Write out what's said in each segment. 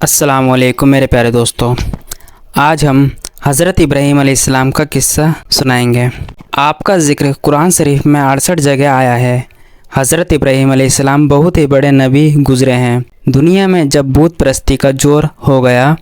अस्सलाम वालेकुम मेरे प्यारे दोस्तों। आज हम हज़रत इब्राहीम अलैहिस्सलाम का किस्सा सुनाएंगे। आपका ज़िक्र कुरान शरीफ में 68 जगह आया है। हज़रत इब्राहीम अलैहिस्सलाम बहुत ही बड़े नबी गुज़रे हैं। दुनिया में जब बुत परस्ती का जोर हो गया,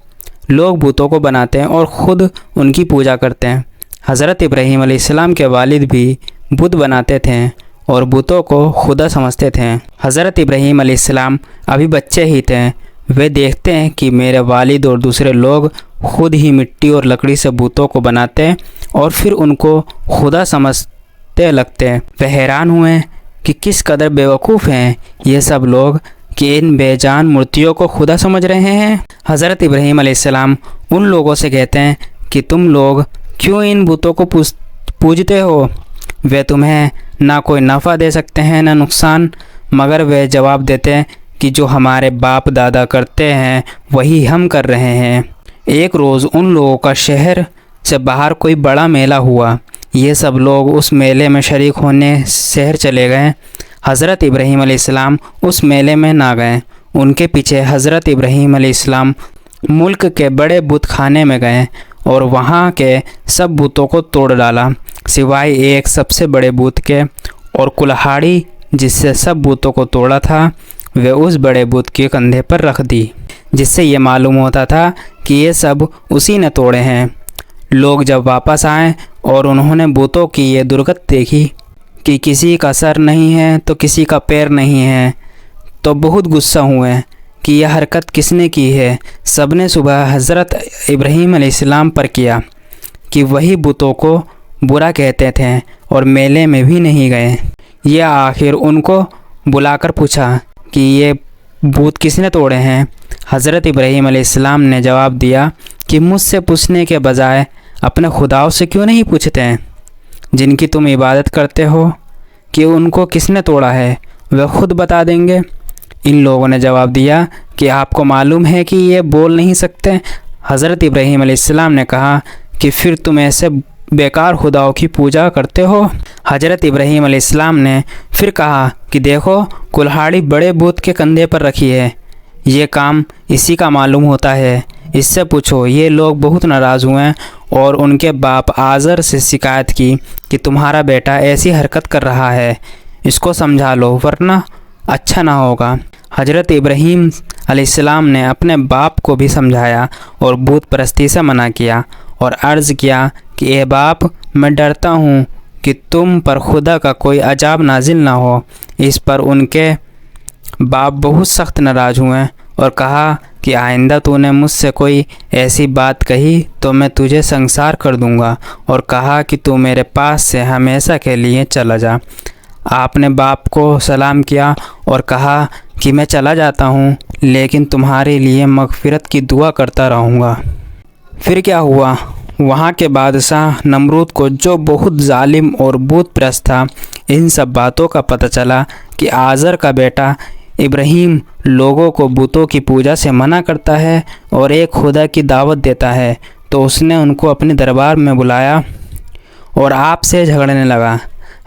लोग बुतों को बनाते हैं और ख़ुद उनकी पूजा करते हैं। हज़रत इब्राहीम अलैहिस्सलाम के वालिद भी बुत बनाते थे और बुतों को खुदा समझते थे। हज़रत इब्राहीम अलैहिस्सलाम अभी बच्चे ही थे। वे देखते हैं कि मेरे वालिद और दूसरे लोग खुद ही मिट्टी और लकड़ी से बुतों को बनाते हैं और फिर उनको खुदा समझते लगते हैं। वे हैरान हुए कि किस कदर बेवकूफ़ हैं ये सब लोग कि इन बेजान मूर्तियों को खुदा समझ रहे हैं। हज़रत इब्राहीम अलैहिस्सलाम उन लोगों से कहते हैं कि तुम लोग क्यों इन बुतों को पूजते हो? वे तुम्हें ना कोई नफ़ा दे सकते हैं ना नुकसान। मगर वे जवाब देते हैं कि जो हमारे बाप दादा करते हैं वही हम कर रहे हैं। एक रोज़ उन लोगों का शहर से बाहर कोई बड़ा मेला हुआ। ये सब लोग उस मेले में शरीक होने शहर चले गए। हज़रत इब्राहीम अलैहिस्सलाम उस मेले में ना गए। उनके पीछे हज़रत इब्राहीम अलैहिस्सलाम मुल्क के बड़े बुत खाने में गए और वहाँ के सब बुतों को तोड़ डाला सिवाय एक सबसे बड़े बुत के। और कुल्हाड़ी जिससे सब बुतों को तोड़ा था वे उस बड़े बुत के कंधे पर रख दी, जिससे ये मालूम होता था कि ये सब उसी ने तोड़े हैं। लोग जब वापस आए और उन्होंने बुतों की ये दुर्गत देखी कि किसी का सर नहीं है तो किसी का पैर नहीं है, तो बहुत गुस्सा हुए कि यह हरकत किसने की है। सबने सुबह हज़रत इब्राहीम अलैहिस्सलाम पर किया कि वही बुतों को बुरा कहते थे और मेले में भी नहीं गए। यह आखिर उनको बुलाकर पूछा कि ये बुत किसने तोड़े हैं। हज़रत इब्राहीम अलैहिस्सलाम ने जवाब दिया कि मुझसे पूछने के बजाय अपने खुदाओं से क्यों नहीं पूछते हैं जिनकी तुम इबादत करते हो कि उनको किसने तोड़ा है, वे खुद बता देंगे। इन लोगों ने जवाब दिया कि आपको मालूम है कि ये बोल नहीं सकते। हज़रत इब्राहीम अलैहिस्सलाम ने कहा कि फिर तुम ऐसे बेकार खुदाओं की पूजा करते हो। हज़रत इब्राहीम अलैहिस्सलाम ने फिर कहा कि देखो, कुल्हाड़ी बड़े बुत के कंधे पर रखी है, ये काम इसी का मालूम होता है, इससे पूछो। ये लोग बहुत नाराज़ हुए और उनके बाप आज़र से शिकायत की कि तुम्हारा बेटा ऐसी हरकत कर रहा है, इसको समझा लो वरना अच्छा ना होगा। हज़रत इब्राहीम अलैहिस्सलाम ने अपने बाप को भी समझाया और बुत परस्ती से मना किया और अर्ज़ किया कि ए बाप, मैं डरता हूँ कि तुम पर खुदा का कोई अजाब नाजिल ना हो। इस पर उनके बाप बहुत सख्त नाराज़ हुए और कहा कि आइंदा तूने मुझसे कोई ऐसी बात कही तो मैं तुझे संसार कर दूँगा। और कहा कि तू मेरे पास से हमेशा के लिए चला जा। आपने बाप को सलाम किया और कहा कि मैं चला जाता हूँ, लेकिन तुम्हारे लिए मग़फ़िरत की दुआ करता रहूँगा। फिर क्या हुआ? वहाँ के बादशाह नमरूद को, जो बहुत जालिम और बुत परस्त था, इन सब बातों का पता चला कि आज़र का बेटा इब्राहीम लोगों को बुतों की पूजा से मना करता है और एक खुदा की दावत देता है। तो उसने उनको अपने दरबार में बुलाया और आपसे झगड़ने लगा।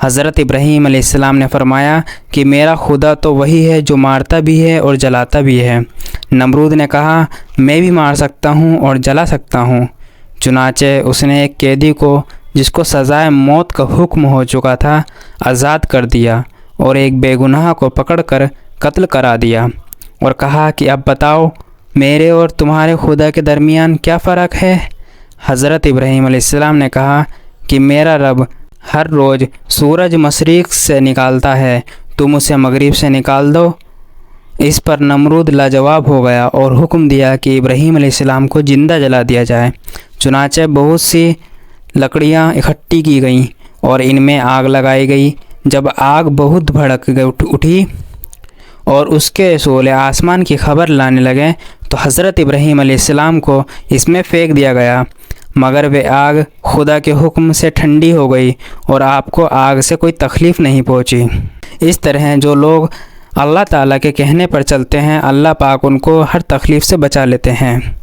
हज़रत इब्राहीम अलैहिस्सलाम ने फरमाया कि मेरा खुदा तो वही है जो मारता भी है और जलाता भी है। नमरूद ने कहा, मैं भी मार सकता हूँ और जला सकता हूँ। चुनाचे उसने एक कैदी को, जिसको सज़ाए मौत का हुक्म हो चुका था, आज़ाद कर दिया और एक बेगुनाह को पकड़कर कत्ल करा दिया और कहा कि अब बताओ, मेरे और तुम्हारे खुदा के दरमियान क्या फ़र्क है? हज़रत इब्राहीम अलैहिस्सलाम ने कहा कि मेरा रब हर रोज़ सूरज मशरिक़ से निकालता है, तुम उसे मगरिब से निकाल दो। इस पर नमरूद लाजवाब हो गया और हुक्म दिया कि इब्राहीम अलैहिस्सलाम को ज़िंदा जला दिया जाए। चुनाचे बहुत सी लकड़ियाँ इकट्ठी की गईं और इनमें आग लगाई गई। जब आग बहुत भड़क उठी और उसके शोले आसमान की खबर लाने लगे तो हज़रत इब्राहीम अलैहिस्सलाम को इसमें फेंक दिया गया, मगर वे आग खुदा के हुक्म से ठंडी हो गई और आपको आग से कोई तकलीफ़ नहीं पहुंची। इस तरह जो लोग अल्लाह ताला के कहने पर चलते हैं, अल्लाह पाक उनको हर तकलीफ़ से बचा लेते हैं।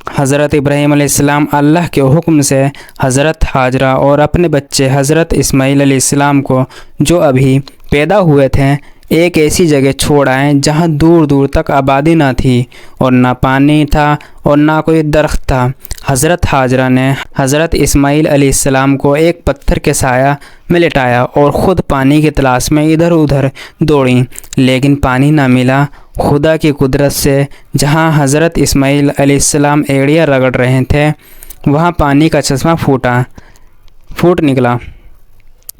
हज़रत इब्राहीम अलैहिस्सलाम अल्लाह के हुक्म से हज़रत हाजरा और अपने बच्चे हज़रत इस्माईल अलैहिस्सलाम को, जो अभी पैदा हुए थे, ایک ایسی جگہ چھوڑ آئیں جہاں دور دور تک آبادی نہ تھی اور نہ پانی تھا اور نہ کوئی درخت تھا۔ حضرت ہاجرہ نے حضرت اسماعیل علیہ السلام کو ایک پتھر کے سایہ میں لٹایا اور خود پانی کی تلاش میں ادھر ادھر دوڑیں، لیکن پانی نہ ملا۔ خدا کی قدرت سے جہاں حضرت اسماعیل علیہ السلام ایڑیاں رگڑ رہے تھے وہاں پانی کا چشمہ پھوٹ نکلا،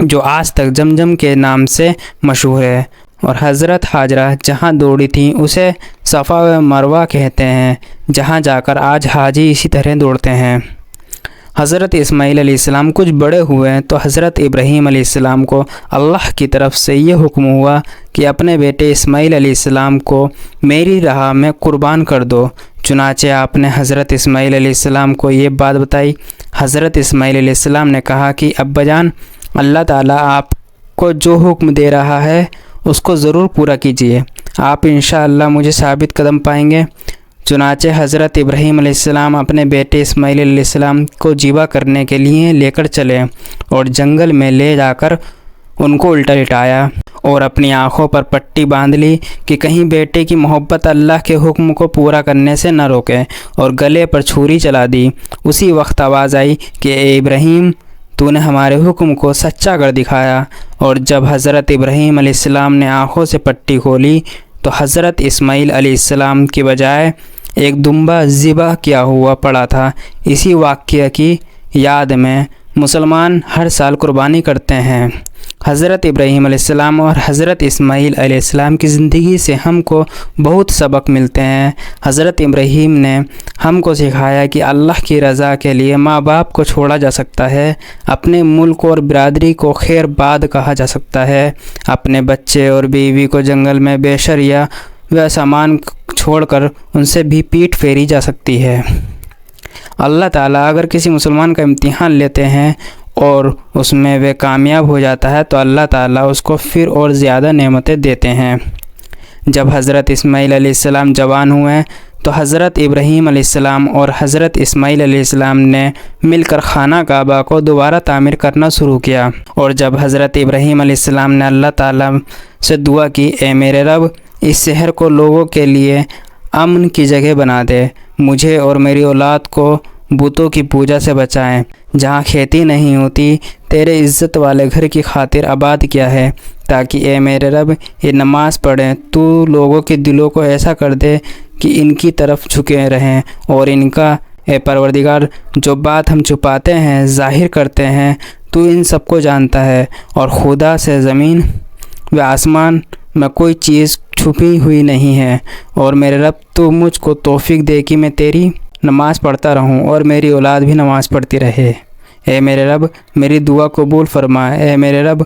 جو آج تک زمزم کے نام سے مشہور ہے، اور حضرت ہاجرہ جہاں دوڑی تھیں اسے صفا و مروہ کہتے ہیں، جہاں جا کر آج حاجی اسی طرح دوڑتے ہیں۔ حضرت اسماعیل علیہ السلام کچھ بڑے ہوئے تو حضرت ابراہیم علیہ السلام کو اللہ کی طرف سے یہ حکم ہوا کہ اپنے بیٹے اسماعیل علیہ السلام کو میری راہ میں قربان کر دو۔ چنانچہ آپ نے حضرت اسماعیل علیہ السلام کو یہ بات بتائی۔ حضرت اسماعیل علیہ السلام نے کہا کہ ابا جان، اللہ تعالیٰ آپ کو جو حکم دے رہا ہے اس کو ضرور پورا کیجیے، آپ انشاءاللہ مجھے ثابت قدم پائیں گے۔ چنانچہ حضرت ابراہیم علیہ السلام اپنے بیٹے اسماعیل علیہ السلام کو ذبح کرنے کے لیے لے کر چلے اور جنگل میں لے جا کر ان کو الٹا لٹایا اور اپنی آنکھوں پر پٹی باندھ لی کہ کہیں بیٹے کی محبت اللہ کے حکم کو پورا کرنے سے نہ روکے، اور گلے پر چھری چلا دی۔ اسی وقت آواز آئی کہ اے ابراہیم، تو نے ہمارے حکم کو سچا کر دکھایا۔ اور جب حضرت ابراہیم علیہ السلام نے آنکھوں سے پٹی کھولی تو حضرت اسماعیل علیہ السلام کی بجائے ایک دمبا ذبح کیا ہوا پڑا تھا۔ اسی واقعہ کی یاد میں مسلمان ہر سال قربانی کرتے ہیں۔ حضرت ابراہیم علیہ السلام اور حضرت اسماعیل علیہ السلام کی زندگی سے ہم کو بہت سبق ملتے ہیں۔ حضرت ابراہیم نے ہم کو سکھایا کہ اللہ کی رضا کے لیے ماں باپ کو چھوڑا جا سکتا ہے، اپنے ملک اور برادری کو خیر باد کہا جا سکتا ہے، اپنے بچے اور بیوی کو جنگل میں بے شریا و سامان چھوڑ کر ان سے بھی پیٹ پھیری جا سکتی ہے۔ اللہ تعالیٰ اگر کسی مسلمان کا امتحان لیتے ہیں اور اس میں وہ کامیاب ہو جاتا ہے تو اللہ تعالیٰ اس کو پھر اور زیادہ نعمتیں دیتے ہیں۔ جب حضرت اسماعیل علیہ السلام جوان ہوئے تو حضرت ابراہیم علیہ السلام اور حضرت اسماعیل علیہ السلام نے مل کر خانہ کعبہ کو دوبارہ تعمیر کرنا شروع کیا، اور جب حضرت ابراہیم علیہ السلام نے اللہ تعالیٰ سے دعا کی، اے میرے رب، اس شہر کو لوگوں کے لیے امن کی جگہ بنا دے، مجھے اور میری اولاد کو بتوں کی پوجا سے بچائیں، جہاں کھیتی نہیں ہوتی تیرے عزت والے گھر کی خاطر آباد کیا ہے، تاکہ اے میرے رب یہ نماز پڑھیں، تو لوگوں کے دلوں کو ایسا کر دے کہ ان کی طرف جھکے رہیں، اور ان کا اے پروردگار جو بات ہم چھپاتے ہیں ظاہر کرتے ہیں تو ان سب کو جانتا ہے، اور خدا سے زمین و آسمان میں کوئی چیز چھپی ہوئی نہیں ہے، اور میرے رب تو مجھ کو توفیق دے کہ میں تیری نماز پڑھتا رہوں اور میری اولاد بھی نماز پڑھتی رہے۔ اے میرے رب میری دعا قبول فرما، اے میرے رب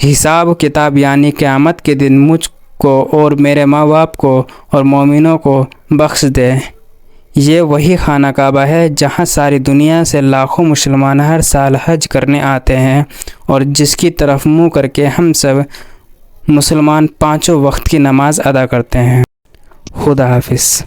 حساب کتاب یعنی قیامت کے دن مجھ کو اور میرے ماں باپ کو اور مومنوں کو بخش دے۔ یہ وہی خانہ کعبہ ہے جہاں ساری دنیا سے لاکھوں مسلمان ہر سال حج کرنے آتے ہیں، اور جس کی طرف منہ کر کے ہم سب مسلمان 5 وقت کی نماز ادا کرتے ہیں۔ خدا حافظ۔